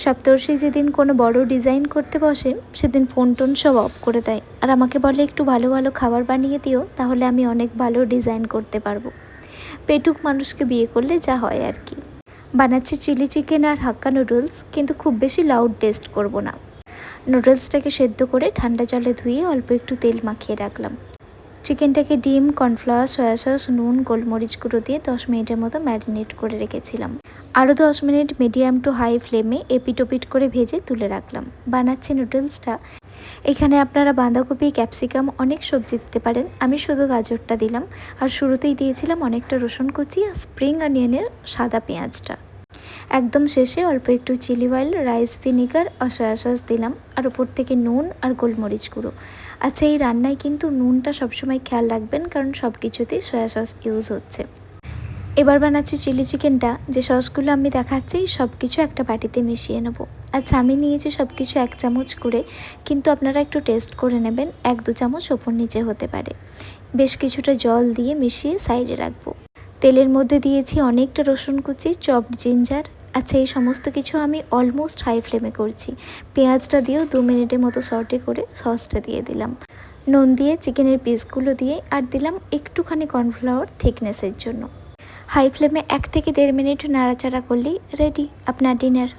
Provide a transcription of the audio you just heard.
সপ্তর্ষি যেদিন কোনো বড় ডিজাইন করতে বসে সেদিন ফোন টোন সব অফ করে দেয় আর আমাকে বলে একটু ভালো ভালো খাবার বানিয়ে দিও, তাহলে আমি অনেক ভালো ডিজাইন করতে পারবো। পেটুক মানুষকে বিয়ে করলে যা হয় আর কি। বানাচ্ছি চিলি চিকেন আর হাক্কা নুডলস, কিন্তু খুব বেশি লাউড টেস্ট করব না। নুডলসটাকে সেদ্ধ করে ঠান্ডা জলে ধুয়ে অল্প একটু তেল মাখিয়ে রাখলাম। চিকেনটাকে ডিম, কর্নফ্লাওয়ার, সয়া সস, নুন, গোলমরিচ গুঁড়ো দিয়ে 10 মিনিটের মতো ম্যারিনেট করে রেখেছিলাম। আরও 10 মিনিট মিডিয়াম টু হাই ফ্লেমে এপিটোপিট করে ভেজে তুলে রাখলাম। বানাচ্ছি নুডলসটা। এখানে আপনারা বাঁধাকপি, ক্যাপসিকাম অনেক সবজি দিতে পারেন, আমি শুধু গাজরটা দিলাম। আর শুরুতেই দিয়েছিলাম অনেকটা রসুন কুচি আর স্প্রিং অনিয়নের সাদা পেঁয়াজটা। একদম শেষে অল্প একটু চিলি অয়েল, রাইস ভিনিগার আর সয়া সস দিলাম, আর ওপর থেকে নুন আর গোলমরিচ গুঁড়ো। আচ্ছা, এই রান্নায় কিন্তু নুনটা সবসময় খেয়াল রাখবেন, কারণ সব কিছুতেই সয়া সস ইউজ হচ্ছে। এবার বানাচ্ছি চিলি চিকেনটা। যে সসগুলো আমি দেখাচ্ছি সব কিছু একটা বাটিতে মিশিয়ে নেব। আচ্ছা, আমি নিয়েছি সব কিছু 1 চামচ করে, কিন্তু আপনারা একটু টেস্ট করে নেবেন, 1-2 চামচ ওপর নিচে হতে পারে। বেশ কিছুটা জল দিয়ে মিশিয়ে সাইডে রাখবো। তেলের মধ্যে দিয়েছি অনেকটা রসুন কুচি, চপড জিঞ্জার। আচ্ছা, এই সমস্ত কিছু আমি অলমোস্ট হাই ফ্লেমে করছি। পেঁয়াজটা দিয়েও 2 মিনিটের মতো সর্টে করে সসটা দিয়ে দিলাম। নুন দিয়ে চিকেনের পিসগুলো দিয়ে আর দিলাম একটুখানি কর্নফ্লাওয়ার থিকনেসের জন্য। হাই ফ্লেমে 1 থেকে 1.5 মিনিট নাড়াচাড়া করলেই রেডি আপনার ডিনার।